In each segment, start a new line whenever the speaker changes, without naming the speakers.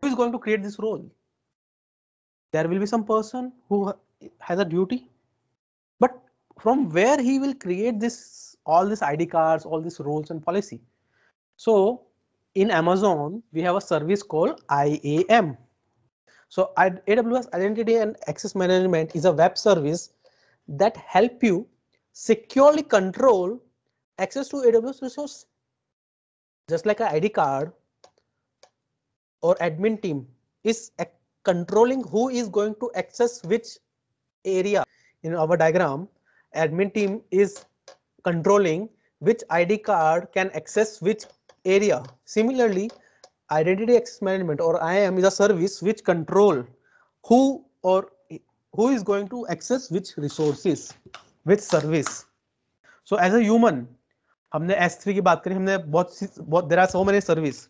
Who is going to create this role? There will be some person who has a duty, but from where he will create this, all these ID cards, all these roles and policy? So in Amazon, we have a service called IAM. So AWS Identity and Access Management is a web service that help you securely control access to AWS resource. Just like an ID card or admin team is controlling who is going to access which area. In our diagram, admin team is controlling which ID card can access which area. Similarly, identity access management or IAM is a service which control who is going to access which resources, which service. So as a human, हमने S3 की बात करी, हमने बहुत there are so many service.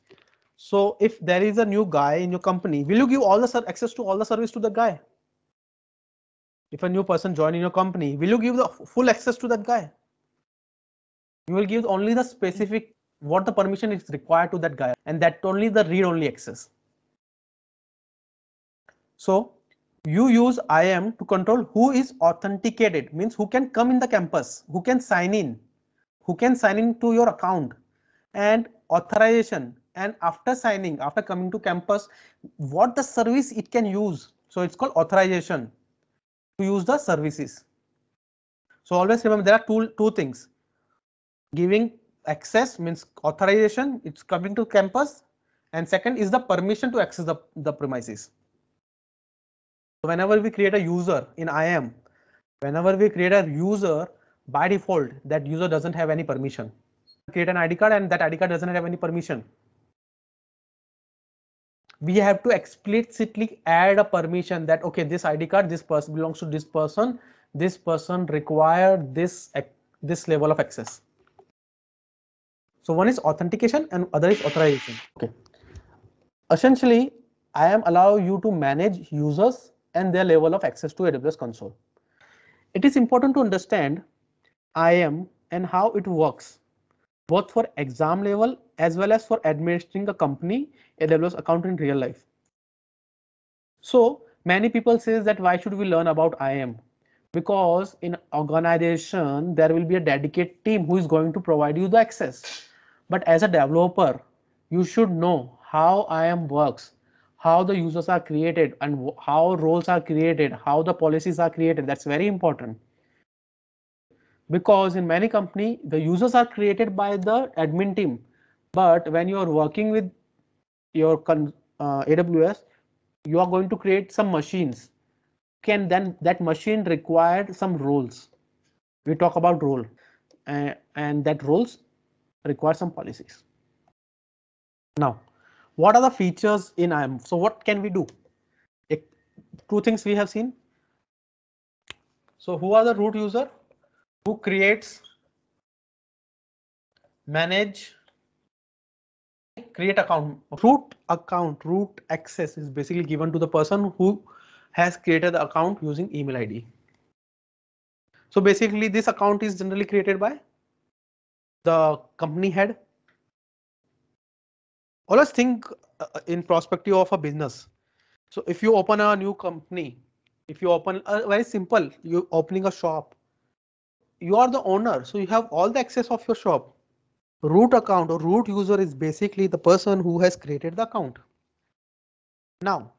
So if there is a new guy in your company, will you give all the access to all the service to the guy? If a new person join in your company, will you give the full access to that guy? You will give only the specific what the permission is required to that guy, and that only the read-only access. So you use IAM to control who is authenticated, means who can come in the campus, who can sign in to your account, and authorization. And after signing, after coming to campus, what the service it can use. So it's called authorization to use the services. So always remember there are two things. Giving access means authorization, it's coming to campus, and second is the permission to access the premises. So whenever we create a user in IAM, whenever we create a user, by default that user doesn't have any permission. Create an ID card and that ID card doesn't have any permission. We have to explicitly add a permission that okay, this ID card, this person belongs to this person required this level of access. So one is authentication and other is authorization. Okay. Essentially, IAM allow you to manage users and their level of access to AWS console. It is important to understand IAM and how it works, both for exam level as well as for administering a company AWS account in real life. So many people say that why should we learn about IAM? Because in organization there will be a dedicated team who is going to provide you the access. But as a developer, you should know how IAM works, how the users are created and how roles are created, how the policies are created. That's very important. Because in many companies, the users are created by the admin team. But when you are working with your AWS, you are going to create some machines. Then that machine required some roles. We talk about role, and that roles require some policies. Now, what are the features in IAM? So what can we do? Two things we have seen. So who are the root user? Who creates, manage, create account. Root access is basically given to the person who has created the account using email ID. So basically this account is generally created by the company head. Always think in perspective of a business. So if you open a new company, if you open very simple, you opening a shop, you are the owner, so you have all the access of your shop. Root account or root user is basically the person who has created the account. Now,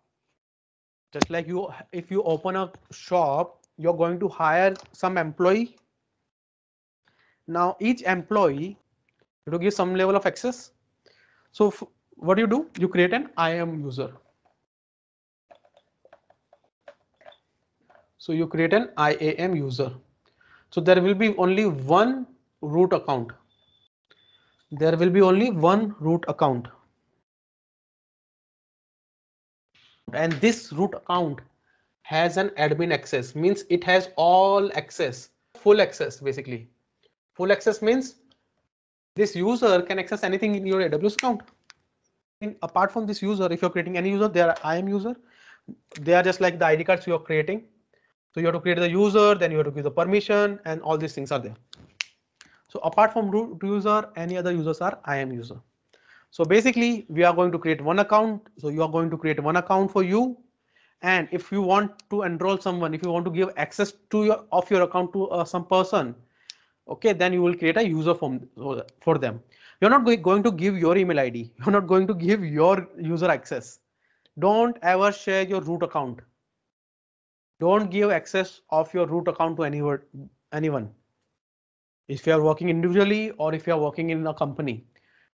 just like if you open a shop, you're going to hire some employee. Now each employee to give some level of access. So what do? You create an IAM user. So you create an IAM user. So there will be only one root account. There will be only one root account. And this root account has an admin access, means it has all access, full access basically. Full access means this user can access anything in your AWS account. Apart from this user, if you're creating any user, they are IAM user. They are just like the ID cards you're creating. So you have to create the user, then you have to give the permission, and all these things are there. So apart from root user, any other users are IAM user. So basically we are going to create one account. So you are going to create one account for you. And if you want to enroll someone, if you want to give access to your account to some person, okay, then you will create a user form for them. You're not going to give your email ID. You're not going to give your user access. Don't ever share your root account. Don't give access of your root account to anyone. If you are working individually or if you are working in a company,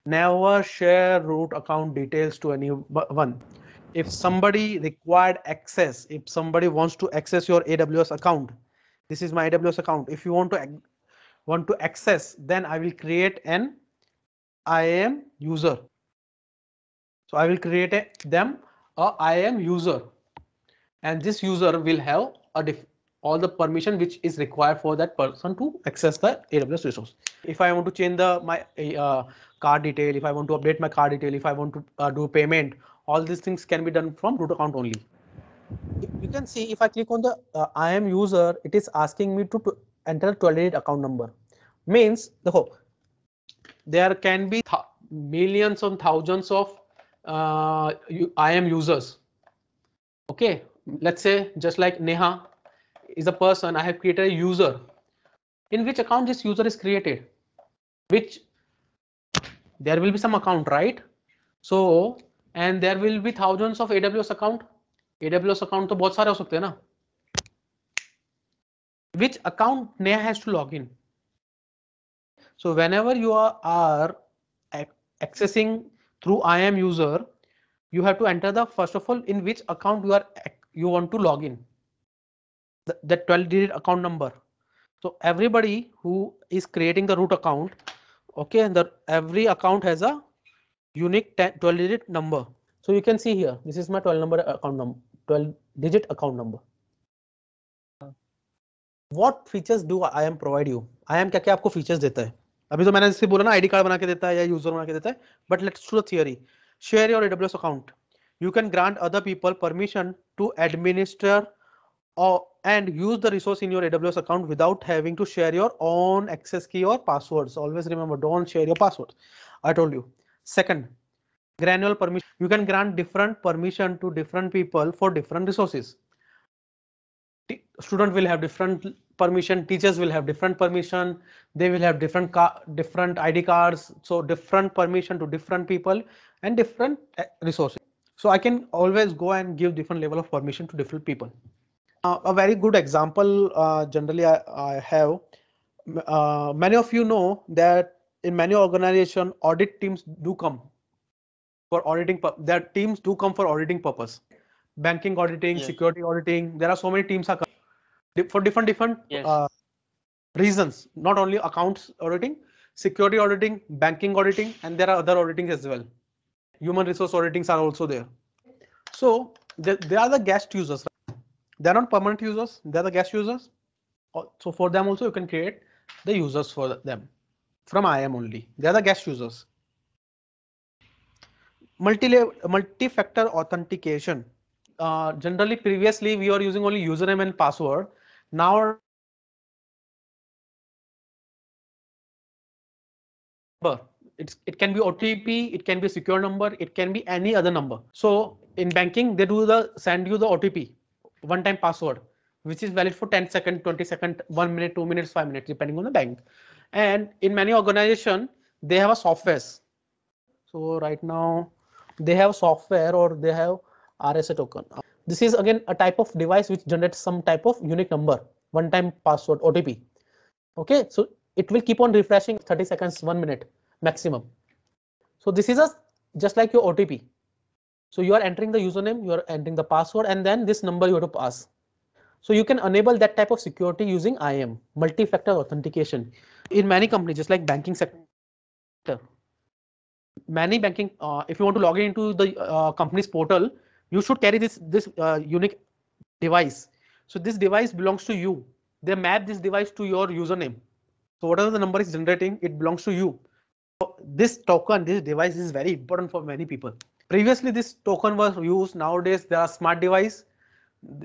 never share root account details to anyone. If somebody required access, if somebody wants to access your AWS account, this is my AWS account. If you want to access, then I will create an IAM user. So I will create them a IAM user, and this user will have all the permission which is required for that person to access the AWS resource. If I want to change my card detail, if I want to update my card detail, if I want to do payment, all these things can be done from root account only. You can see if I click on the IAM user, it is asking me to enter a 12-digit account number. Means there can be millions and thousands of IAM users. Okay, let's say just like Neha is a person, I have created a user. In which account this user is created? Which there will be some account, right? So, and there will be thousands of AWS account. AWS account तो बहुत सारे हो सकते हैं ना. Which account Neha has to log in? So whenever you are accessing through IAM user, you have to enter the first of all in which account you want to log in. That 12-digit account number. So everybody who is creating the root account, okay, and every account has a unique 12-digit number. So you can see here, this is my 12-digit account number. What features do IAM provide you? IAM क्या क्या आपको features देता है? अभी तो मैंने जैसे बोला ना, ID कार्ड बना के देता है या यूजर बना के देता है. But let's do the theory. Share your AWS account. You can grant other people permission to administer and use the resource in your AWS account without having to share your own access key or passwords. Always remember, don't share your passwords. I told you. Second, granular permission. You can grant different permission to different people for different resources. Student will have different permission, teachers will have different permission, they will have different ID cards, so different permission to different people and different resources. So I can always go and give different level of permission to different people. A very good example, generally I have, many of you know that in many organizations audit teams do come for auditing. Their teams do come for auditing purpose. Banking auditing, yes. Security auditing. There are so many teams are for different yes. Reasons. Not only accounts auditing, security auditing, banking auditing, and there are other auditings as well. Human resource auditings are also there. So they are the guest users. They're not permanent users. They're the guest users. So for them also you can create the users for them from IAM only. They're the guest users. Multi-factor authentication. Generally, previously we were using only username and password. Now it can be OTP, it can be secure number, it can be any other number. So in banking, they send you the OTP, one-time password, which is valid for 10 seconds, 20 seconds, 1 minute, 2 minutes, 5 minutes, depending on the bank. And in many organizations, they have a software. So right now they have software or they have RSA token. This is again a type of device which generates some type of unique number, one-time password, OTP. Okay, so it will keep on refreshing 30 seconds, 1 minute maximum. So this is just like your OTP. So you are entering the username, you are entering the password, and then this number you have to pass. So you can enable that type of security using IAM, multi-factor authentication. In many companies, just like banking sector, many banking, if you want to log into the company's portal, you should carry this unique device. So this device belongs to you. They map this device to your username. So whatever the number is generating, it belongs to you. So this token, this device is very important for many people. Previously, this token was used. Nowadays, there are smart device.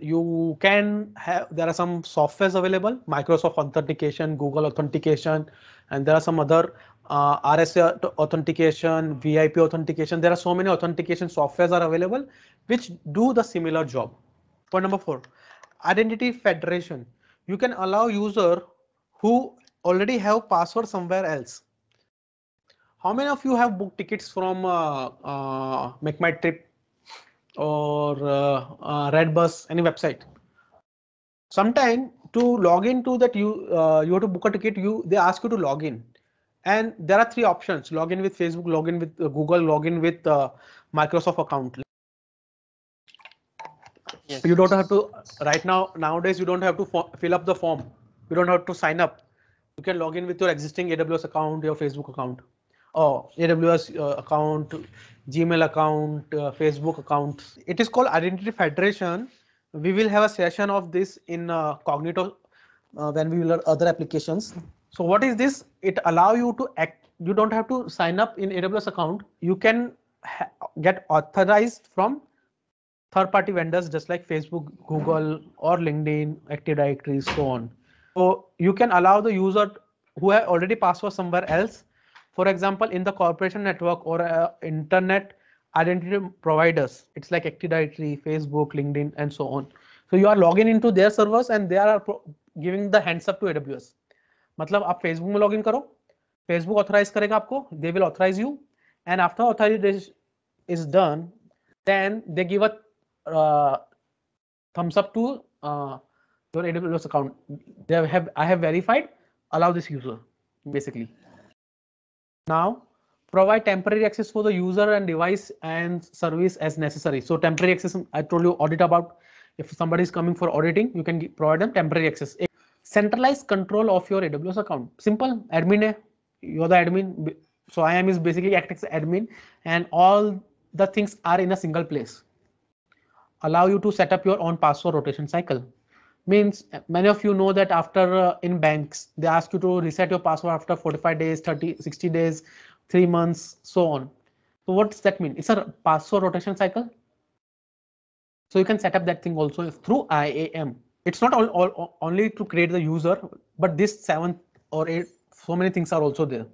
You can have, there are some softwares available, Microsoft Authentication, Google Authentication, and there are some other RSA authentication, VIP authentication. There are so many authentication softwares are available which do the similar job. Point number 4, identity federation. You can allow user who already have password somewhere else. How many of you have booked tickets from Make My Trip or Redbus, any website? Sometime to log into that you have to book a ticket. They ask you to log in, and there are three options: log in with Facebook, log in with Google, log in with Microsoft account.
Yes,
You don't
yes.
have to right now. Nowadays, you don't have to fill up the form. You don't have to sign up. You can log in with your existing AWS account, your Facebook account, or AWS account, Gmail account, Facebook account. It is called identity federation. We will have a session of this in Cognito when we will learn other applications. So what is this? It allow you to act. You don't have to sign up in AWS account. You can get authorized from third-party vendors just like Facebook, Google, or LinkedIn, Active Directory, so on. So you can allow the user who have already password somewhere else, for example, in the corporation network or internet identity providers. It's like Active Directory, Facebook, LinkedIn, and so on. So you are logging into their servers and they are giving the hands up to AWS. मतलब आप Facebook में login करो, Facebook authorize करेगा आपको, they will authorize you, and after authorization is done, then they give a thumbs up to your AWS account. I have verified, allow this user basically. Now provide temporary access for the user and device and service as necessary. So temporary access, I told you audit about. If somebody is coming for auditing, you can provide them temporary access. Centralized control of your AWS account. Simple, admin, you're the admin. So IAM is basically acting as admin, and all the things are in a single place. Allow you to set up your own password rotation cycle. Means many of you know that after in banks, they ask you to reset your password after 45 days, 30, 60 days, 3 months, so on. So what does that mean? It's a password rotation cycle. So you can set up that thing also through IAM. It's not only to create the user, but this 7 or 8, so many things are also there.